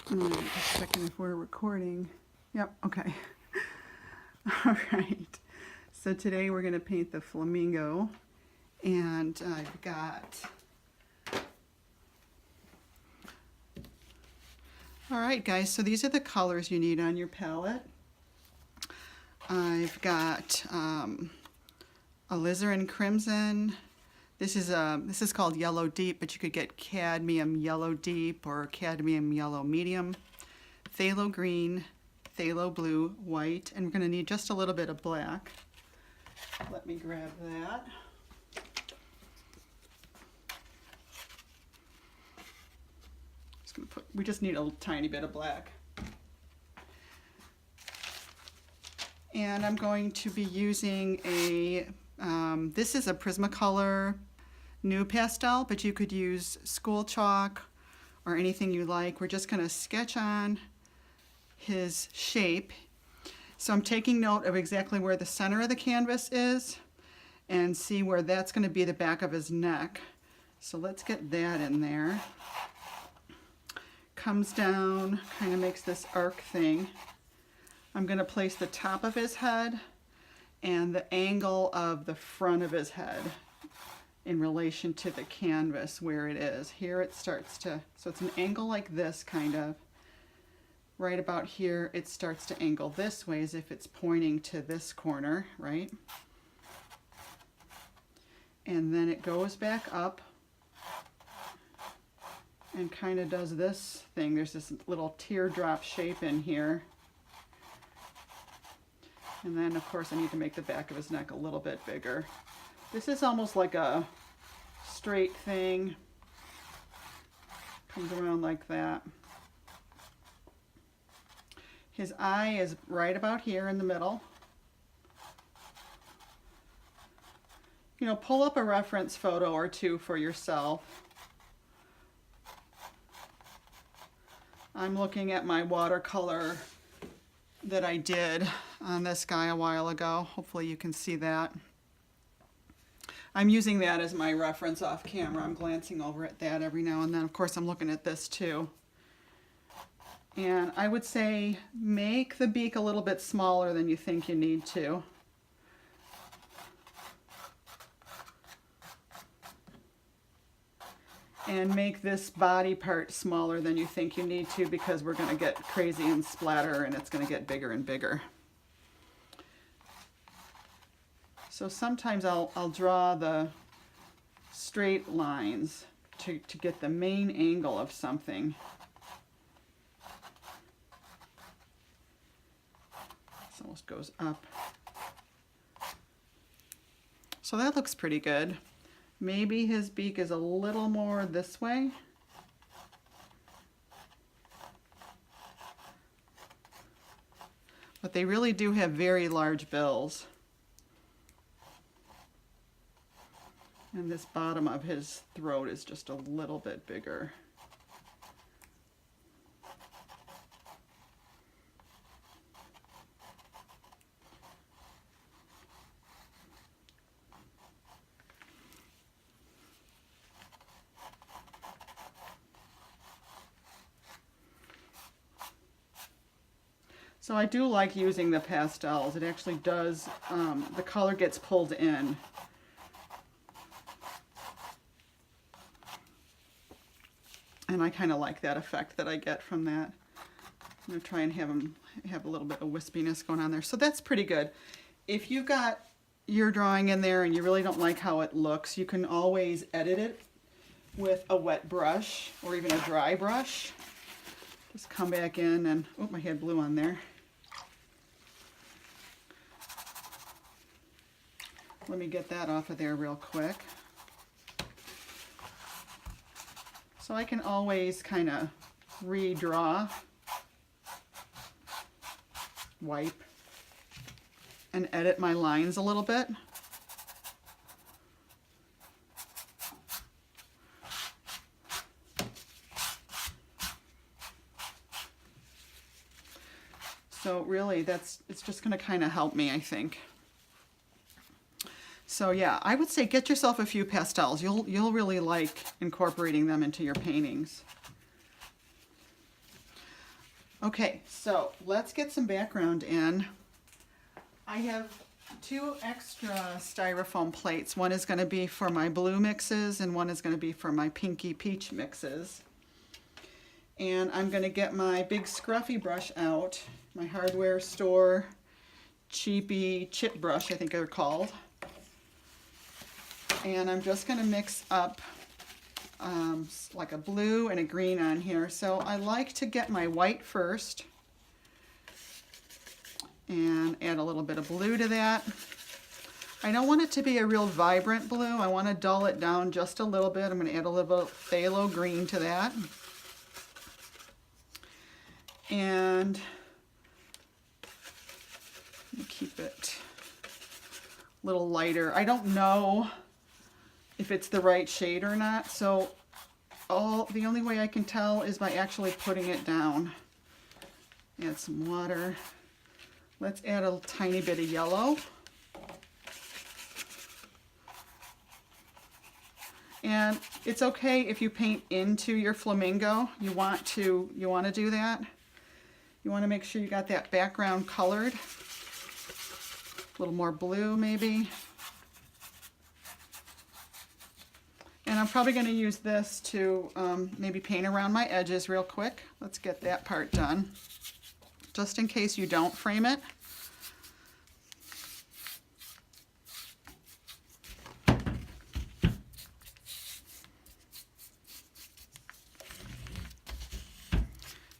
Just checking if we're recording. Yep, okay. All right. So today we're going to paint the flamingo, and I've got... All right, guys, so these are the colors you need on your palette. I've got alizarin crimson. This is called yellow deep, but you could get cadmium yellow deep or cadmium yellow medium, phthalo green, phthalo blue, white, and we're going to need just a little bit of black. Let me grab that. We just need a tiny bit of black. And I'm going to be using this is a Prismacolor new pastel, but you could use school chalk or anything you like. We're just going to sketch on his shape. So I'm taking note of exactly where the center of the canvas is and see where that's going to be the back of his neck. So let's get that in there. Comes down, kind of makes this arc thing. I'm going to place the top of his head and the angle of the front of his head in relation to the canvas where it is. Here it starts to, so it's an angle like this kind of. Right about here it starts to angle this way as if it's pointing to this corner, right? And then it goes back up and kind of does this thing. There's this little teardrop shape in here. And then, of course, I need to make the back of his neck a little bit bigger. This is almost like a straight thing. Comes around like that. His eye is right about here in the middle. You know, pull up a reference photo or two for yourself. I'm looking at my watercolor that I did on this guy a while ago. Hopefully you can see that. I'm using that as my reference off camera. I'm glancing over at that every now and then. Of course, I'm looking at this too. And I would say make the beak a little bit smaller than you think you need to. And make this body part smaller than you think you need to, because we're going to get crazy and splatter and it's going to get bigger and bigger. So sometimes I'll draw the straight lines to get the main angle of something. This almost goes up. So that looks pretty good. Maybe his beak is a little more this way. But they really do have very large bills. And this bottom of his throat is just a little bit bigger. So I do like using the pastels. It actually does, the color gets pulled in. And I kind of like that effect that I get from that. I'm going to try and have them have a little bit of wispiness going on there. So that's pretty good. If you've got your drawing in there and you really don't like how it looks, you can always edit it with a wet brush or even a dry brush. Just come back in and, oh, my head blew on there. Let me get that off of there real quick. So I can always kind of redraw, wipe, and edit my lines a little bit. So really it's just going to kind of help me, I think. So yeah, I would say get yourself a few pastels. You'll really like incorporating them into your paintings. Okay, so let's get some background in. I have 2 extra styrofoam plates. One is going to be for my blue mixes and one is going to be for my pinky peach mixes. And I'm going to get my big scruffy brush out, my hardware store cheapy chip brush, I think they're called. And I'm just going to mix up like a blue and a green on here. So I like to get my white first and add a little bit of blue to that. I don't want it to be a real vibrant blue. I want to dull it down just a little bit. I'm going to add a little bit of phthalo green to that. And keep it a little lighter. I don't know if it's the right shade or not, so the only way I can tell is by actually putting it down. Add some water. Let's add a tiny bit of yellow. And it's okay if you paint into your flamingo. You want to do that. You want to make sure you got that background colored. A little more blue maybe. And I'm probably going to use this to maybe paint around my edges real quick. Let's get that part done, just in case you don't frame it.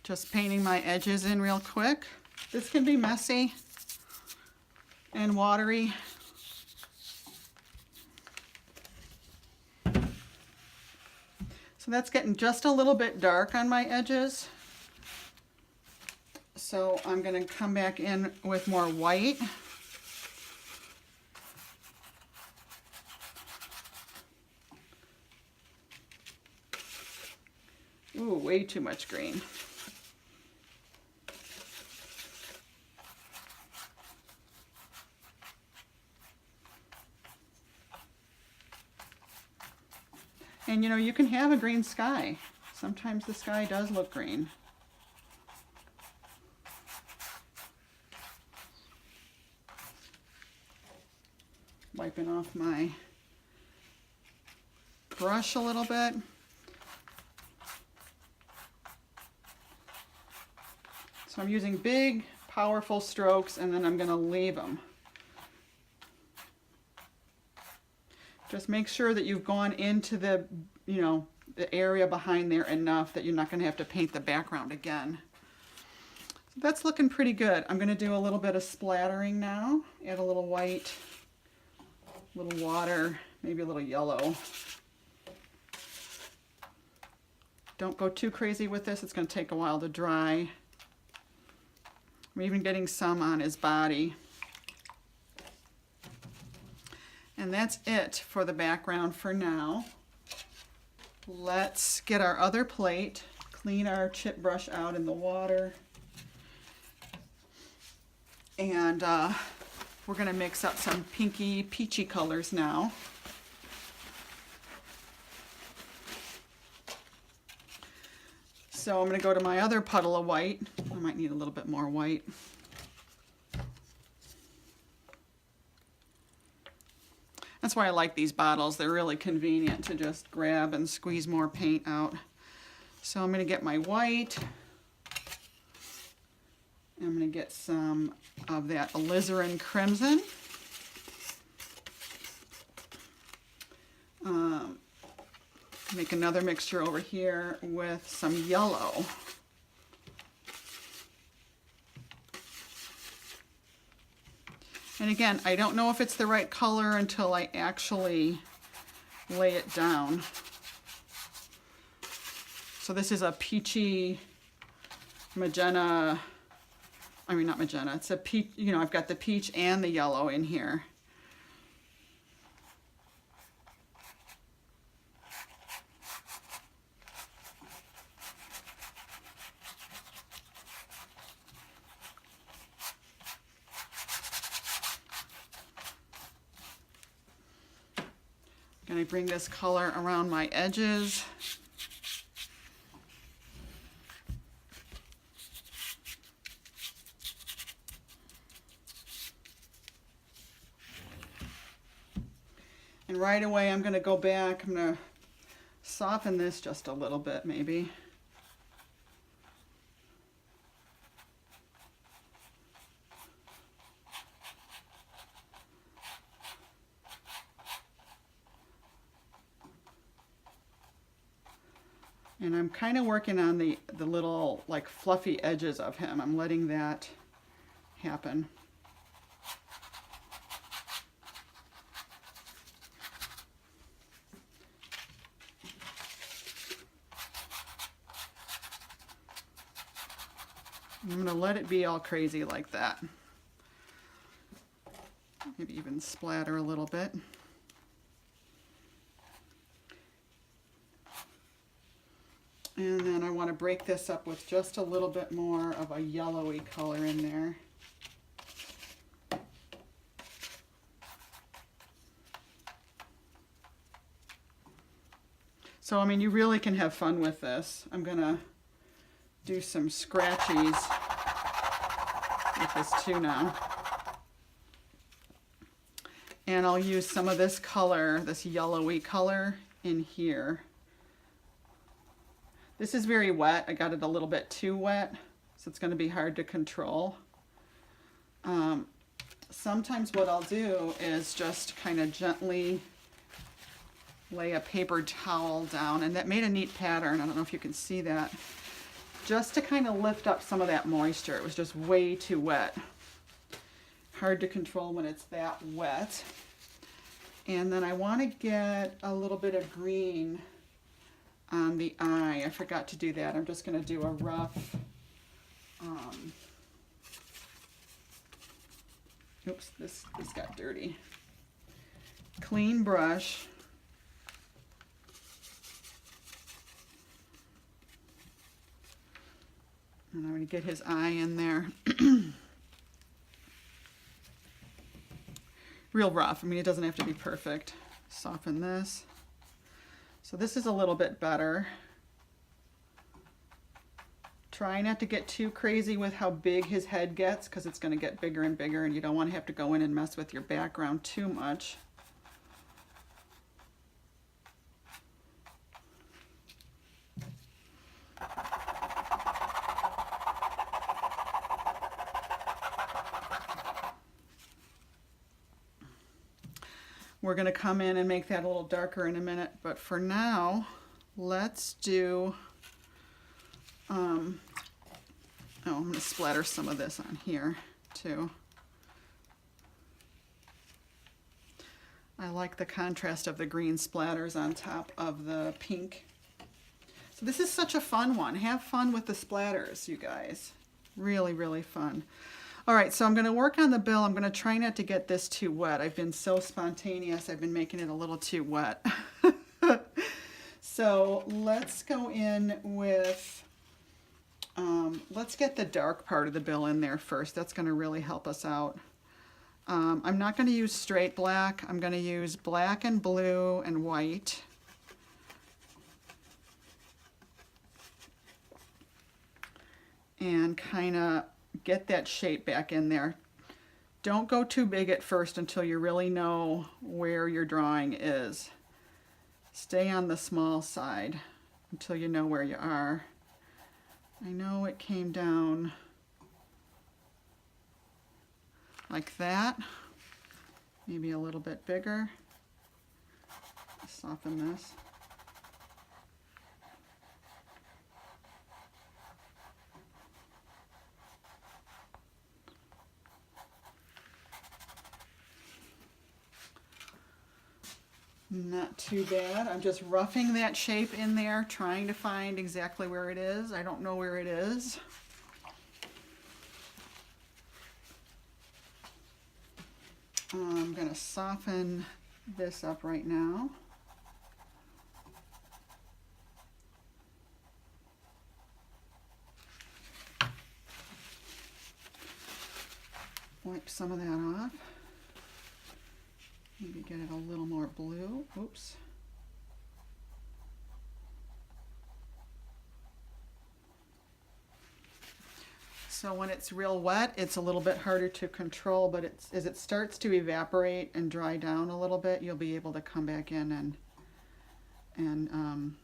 Just painting my edges in real quick. This can be messy and watery. So that's getting just a little bit dark on my edges. So I'm going to come back in with more white. Ooh, way too much green. And you know, you can have a green sky. Sometimes the sky does look green. Wiping off my brush a little bit. So I'm using big, powerful strokes, and then I'm going to leave them. Just make sure that you've gone into the, the area behind there enough that you're not going to have to paint the background again. So that's looking pretty good. I'm going to do a little bit of splattering now. Add a little white, a little water, maybe a little yellow. Don't go too crazy with this. It's going to take a while to dry. I'm even getting some on his body. And that's it for the background for now. Let's get our other plate, clean our chip brush out in the water. And we're going to mix up some pinky peachy colors now. So I'm going to go to my other puddle of white. I might need a little bit more white. That's why I like these bottles. They're really convenient to just grab and squeeze more paint out. So I'm going to get my white. I'm going to get some of that alizarin crimson. Make another mixture over here with some yellow. And again, I don't know if it's the right color until I actually lay it down. So this is a peachy magenta, I mean not magenta, it's a peach, I've got the peach and the yellow in here. Going to bring this color around my edges. And right away I'm going to go back, I'm going to soften this just a little bit maybe. And I'm kind of working on the little like fluffy edges of him. I'm letting that happen. I'm going to let it be all crazy like that. Maybe even splatter a little bit. And then I want to break this up with just a little bit more of a yellowy color in there. So, I mean, you really can have fun with this. I'm going to do some scratchies with this too now. And I'll use some of this color, this yellowy color in here. This is very wet. I got it a little bit too wet, so it's going to be hard to control. Sometimes what I'll do is just kind of gently lay a paper towel down, and that made a neat pattern. I don't know if you can see that. Just to kind of lift up some of that moisture. It was just way too wet. Hard to control when it's that wet. And then I want to get a little bit of green on the eye. I forgot to do that. I'm just going to do a rough, oops, this got dirty. Clean brush. And I'm going to get his eye in there. Real rough. I mean, it doesn't have to be perfect. Soften this. So this is a little bit better. Try not to get too crazy with how big his head gets, because it's going to get bigger and bigger, and you don't want to have to go in and mess with your background too much. We're going to come in and make that a little darker in a minute, but for now, let's do, I'm going to splatter some of this on here too. I like the contrast of the green splatters on top of the pink. So this is such a fun one. Have fun with the splatters, you guys. Really, really fun. All right, so I'm going to work on the bill. I'm going to try not to get this too wet. I've been so spontaneous. I've been making it a little too wet. So let's go in with, let's get the dark part of the bill in there first. That's going to really help us out. I'm not going to use straight black. I'm going to use black and blue and white. And kind of get that shape back in there. Don't go too big at first until you really know where your drawing is. Stay on the small side until you know where you are. I know it came down like that. Maybe a little bit bigger. Soften this. Not too bad. I'm just roughing that shape in there, trying to find exactly where it is. I don't know where it is. I'm going to soften this up right now. Wipe some of that off. Maybe get it a little more blue. Oops. So when it's real wet, it's a little bit harder to control, but as it starts to evaporate and dry down a little bit, you'll be able to come back in and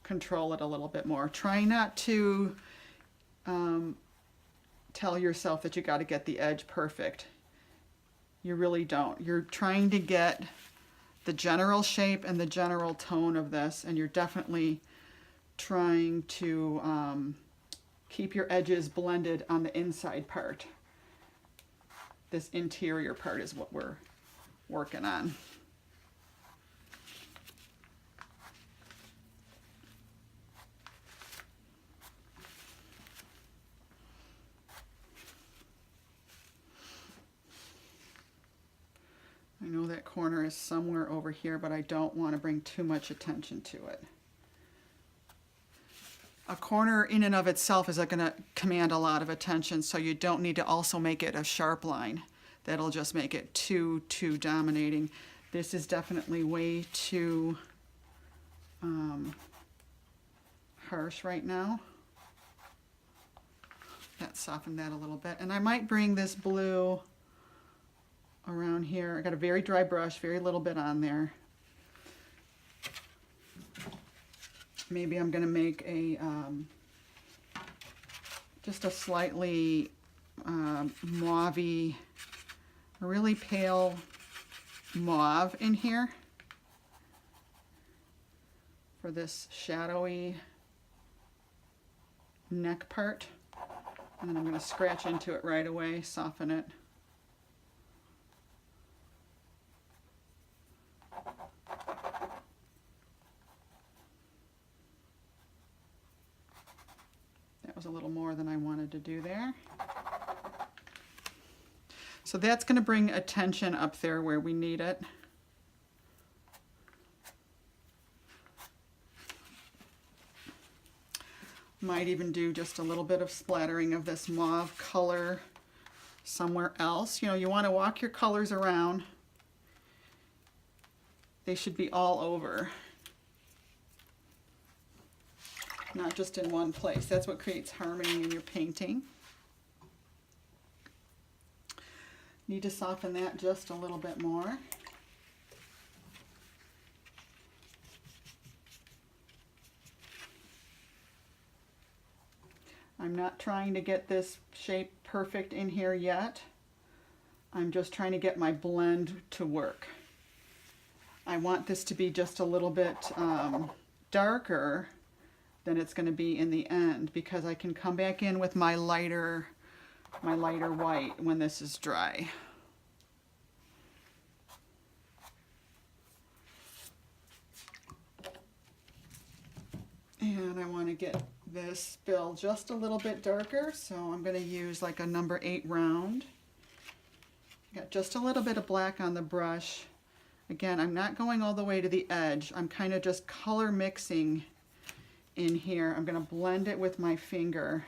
control it a little bit more. Try not to tell yourself that you got to get the edge perfect. You really don't. You're trying to get the general shape and the general tone of this, and you're definitely trying to keep your edges blended on the inside part. This interior part is what we're working on. I know that corner is somewhere over here, but I don't want to bring too much attention to it. A corner in and of itself is going to command a lot of attention, so you don't need to also make it a sharp line. That'll just make it too dominating. This is definitely way too harsh right now. That softened that a little bit. And I might bring this blue around here. I got a very dry brush, very little bit on there. Maybe I'm going to make a just a slightly mauve-y, really pale mauve in here for this shadowy neck part. And then I'm going to scratch into it right away, soften it. That was a little more than I wanted to do there. So that's going to bring attention up there where we need it. Might even do just a little bit of splattering of this mauve color somewhere else. You know, you want to walk your colors around. They should be all over, not just in one place. That's what creates harmony in your painting. Need to soften that just a little bit more. I'm not trying to get this shape perfect in here yet. I'm just trying to get my blend to work. I want this to be just a little bit darker than it's going to be in the end, because I can come back in with my lighter white when this is dry. And I want to get this bill just a little bit darker, so I'm going to use like a number 8 round. Got just a little bit of black on the brush. Again, I'm not going all the way to the edge. I'm kind of just color mixing in here. I'm going to blend it with my finger.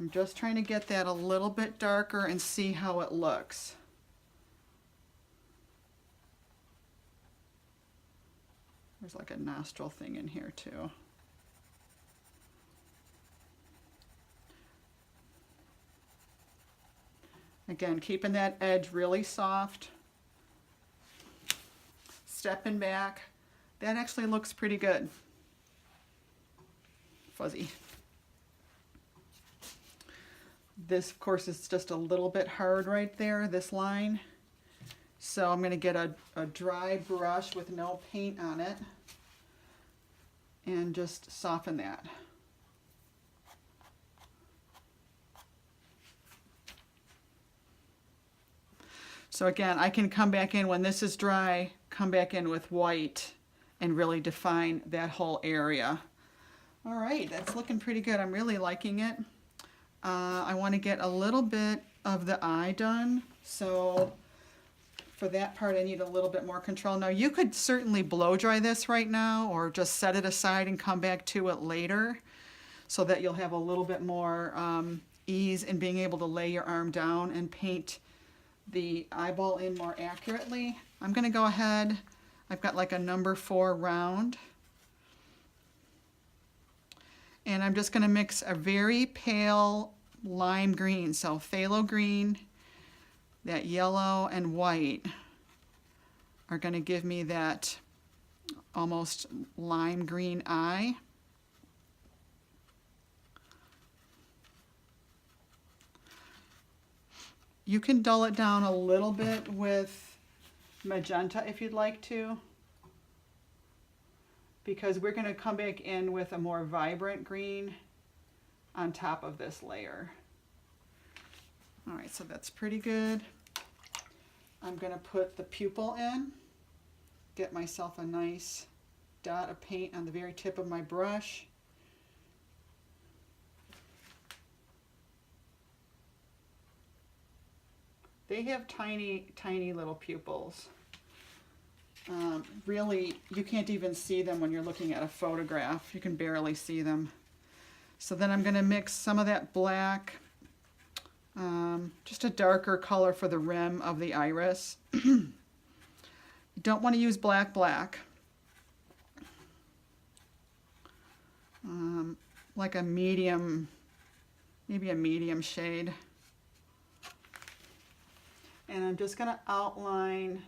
I'm just trying to get that a little bit darker and see how it looks. There's like a nostril thing in here too. Again, keeping that edge really soft. Stepping back. That actually looks pretty good. Fuzzy. This, of course, is just a little bit hard right there, this line. So I'm going to get a dry brush with no paint on it and just soften that. So again, I can come back in when this is dry, come back in with white and really define that whole area. All right, that's looking pretty good. I'm really liking it. I want to get a little bit of the eye done. So for that part, I need a little bit more control. Now, you could certainly blow dry this right now or just set it aside and come back to it later so that you'll have a little bit more ease in being able to lay your arm down and paint the eyeball in more accurately. I'm going to go ahead. I've got like a number 4 round. And I'm just going to mix a very pale lime green, so phthalo green, that yellow and white are going to give me that almost lime green eye. You can dull it down a little bit with magenta if you'd like to, because we're going to come back in with a more vibrant green on top of this layer. All right, so that's pretty good. I'm going to put the pupil in, get myself a nice dot of paint on the very tip of my brush. They have tiny, tiny little pupils. Really, you can't even see them when you're looking at a photograph. You can barely see them. So then I'm going to mix some of that black, just a darker color for the rim of the iris. You don't want to use black. Like a medium, maybe a medium shade. And I'm just going to outline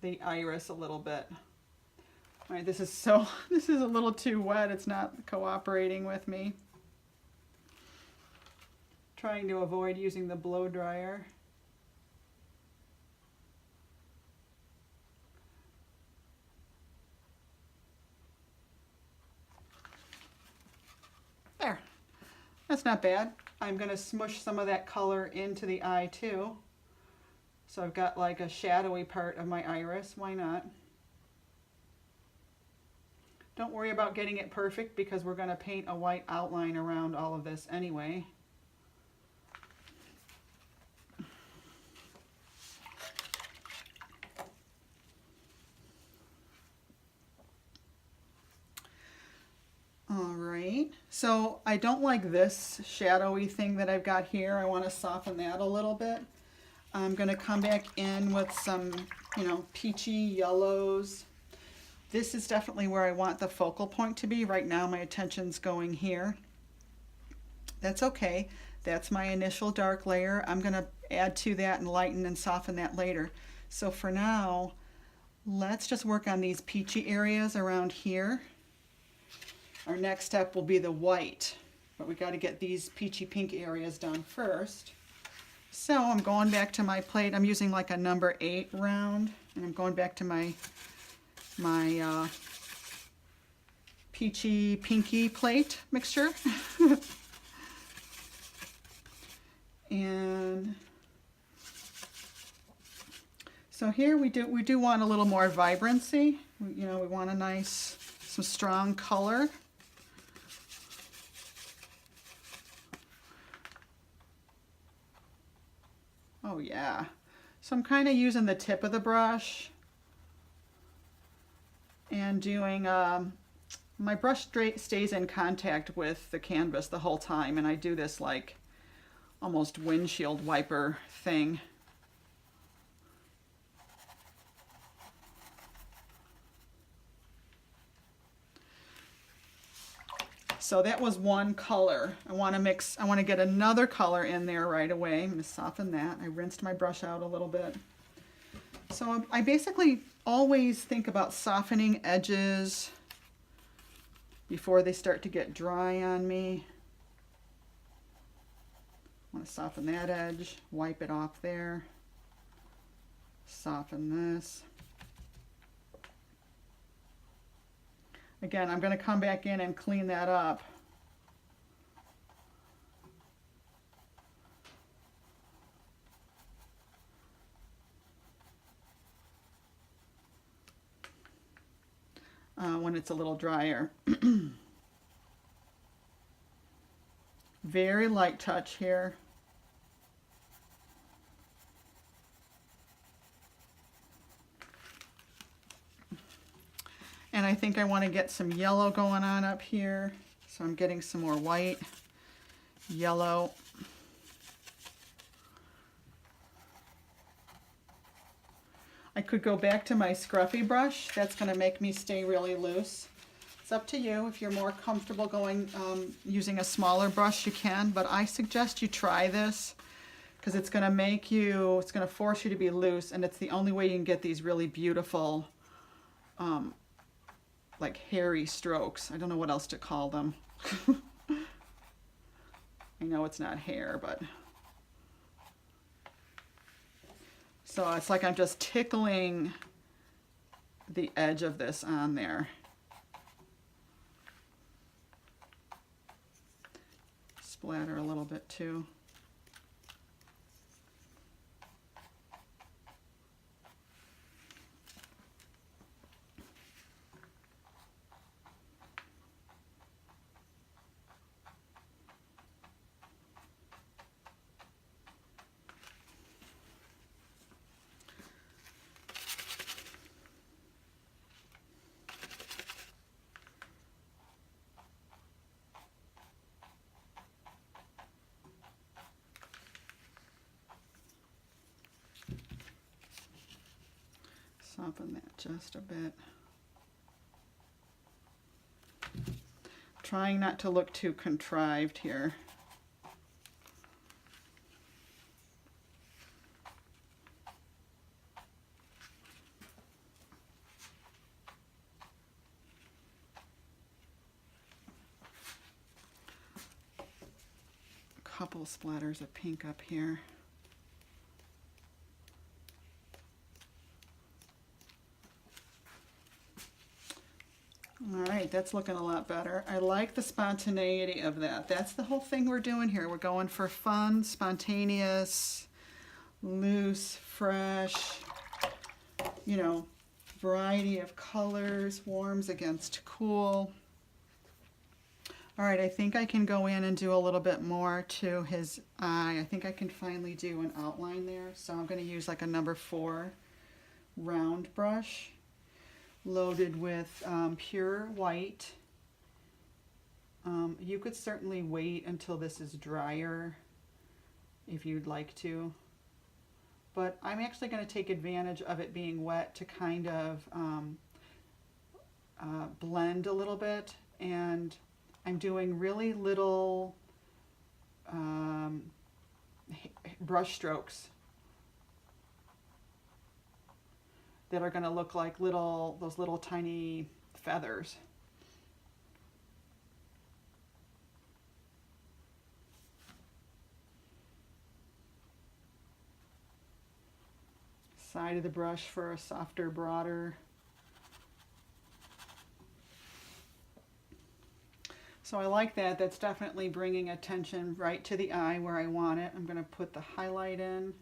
the iris a little bit. All right, this is a little too wet. It's not cooperating with me. Trying to avoid using the blow dryer. There. That's not bad. I'm going to smush some of that color into the eye too. So I've got like a shadowy part of my iris. Why not? Don't worry about getting it perfect because we're going to paint a white outline around all of this anyway. All right, so I don't like this shadowy thing that I've got here. I want to soften that a little bit. I'm going to come back in with some, peachy yellows. This is definitely where I want the focal point to be. Right now my attention's going here. That's okay. That's my initial dark layer. I'm going to add to that and lighten and soften that later. So for now, let's just work on these peachy areas around here. Our next step will be the white, but we got to get these peachy pink areas done first. So I'm going back to my plate. I'm using like a number 8 round, and I'm going back to my peachy pinky plate mixture. And so here we do want a little more vibrancy. We want some strong color. Oh yeah. So I'm kind of using the tip of the brush and doing, my brush stays in contact with the canvas the whole time, and I do this like almost windshield wiper thing. So that was one color. I want to get another color in there right away. I'm going to soften that. I rinsed my brush out a little bit. So I basically always think about softening edges before they start to get dry on me. I want to soften that edge, wipe it off there, soften this. Again, I'm going to come back in and clean that up. When it's a little drier. Very light touch here. And I think I want to get some yellow going on up here. So I'm getting some more white, yellow. I could go back to my scruffy brush. That's going to make me stay really loose. It's up to you. If you're more comfortable going using a smaller brush, you can, but I suggest you try this because it's going to force you to be loose, and it's the only way you can get these really beautiful like hairy strokes. I don't know what else to call them. I know it's not hair, but so it's like I'm just tickling the edge of this on there. Splatter a little bit too. Soften that just a bit. Trying not to look too contrived here. A couple splatters of pink up here. All right, that's looking a lot better. I like the spontaneity of that. That's the whole thing we're doing here. We're going for fun, spontaneous, loose, fresh, you know, variety of colors, warms against cool. All right, I think I can go in and do a little bit more to his eye. I think I can finally do an outline there. So I'm going to use like a number 4 round brush, loaded with pure white. You could certainly wait until this is drier if you'd like to, but I'm actually going to take advantage of it being wet to kind of blend a little bit, and I'm doing really little brush strokes that are going to look like those little tiny feathers. Side of the brush for a softer, broader. So I like that. That's definitely bringing attention right to the eye where I want it. I'm going to put the highlight in.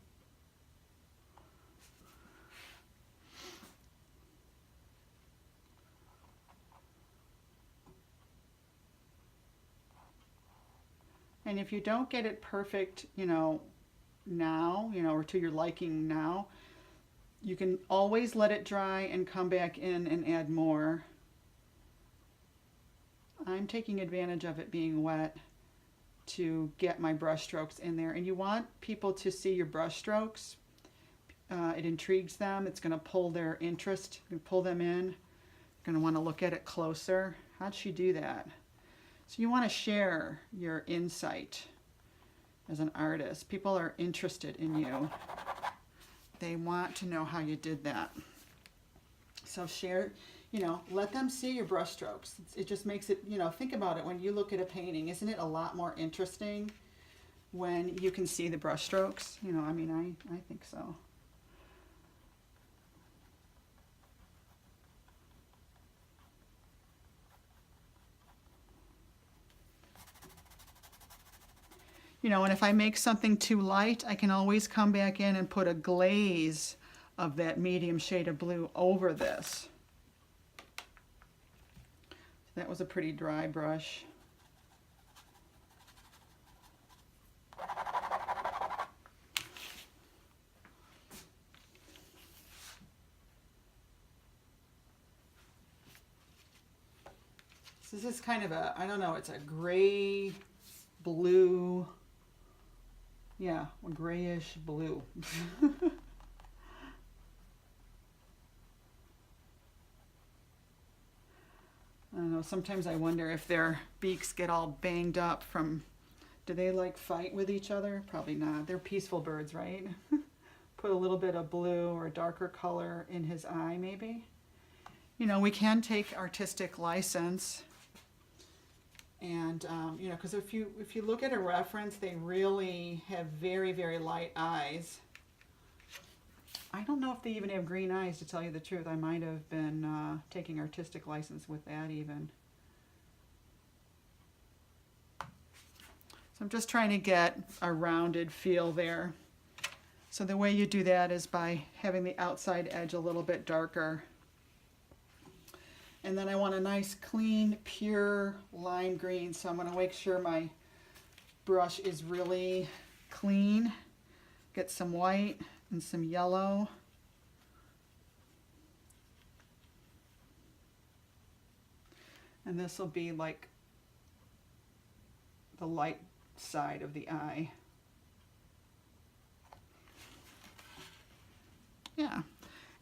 And if you don't get it perfect, now, or to your liking now, you can always let it dry and come back in and add more. I'm taking advantage of it being wet to get my brush strokes in there. And you want people to see your brush strokes. It intrigues them. It's going to pull their interest, pull them in. They're going to want to look at it closer. How'd she do that? So you want to share your insight as an artist. People are interested in you. They want to know how you did that. So share, let them see your brush strokes. It just makes it, think about it when you look at a painting. Isn't it a lot more interesting when you can see the brush strokes? I think so. And if I make something too light, I can always come back in and put a glaze of that medium shade of blue over this. That was a pretty dry brush. So this is kind of I don't know, it's a gray, blue. Yeah, a grayish blue. I don't know, sometimes I wonder if their beaks get all banged up from, do they like fight with each other? Probably not. They're peaceful birds, right? Put a little bit of blue or a darker color in his eye maybe. You know, we can take artistic license. And, you know, because if you look at a reference, they really have very, very light eyes. I don't know if they even have green eyes, to tell you the truth. I might have been taking artistic license with that even. So I'm just trying to get a rounded feel there. So the way you do that is by having the outside edge a little bit darker. And then I want a nice, clean, pure lime green. So I'm going to make sure my brush is really clean. Get some white and some yellow. And this will be like the light side of the eye. Yeah.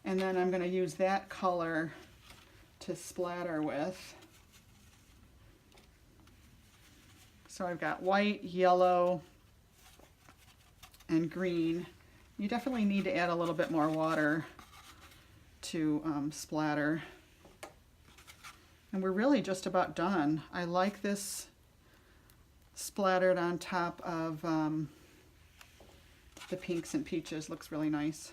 And then I'm going to use that color to splatter with. So I've got white, yellow, and green. You definitely need to add a little bit more water to splatter. And we're really just about done. I like this splattered on top of the pinks and peaches. Looks really nice.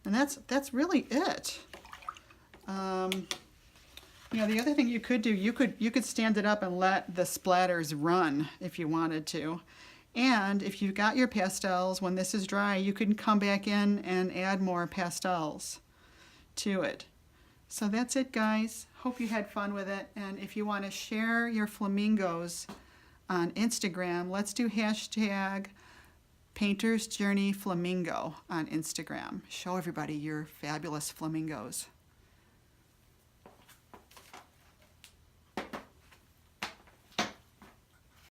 And that's really it. You know, the other thing you could do, you could stand it up and let the splatters run if you wanted to. And if you've got your pastels, when this is dry, you can come back in and add more pastels to it. So that's it, guys. Hope you had fun with it. And if you want to share your flamingos on Instagram, let's do hashtag Painter's Journey Flamingo on Instagram. Show everybody your fabulous flamingos.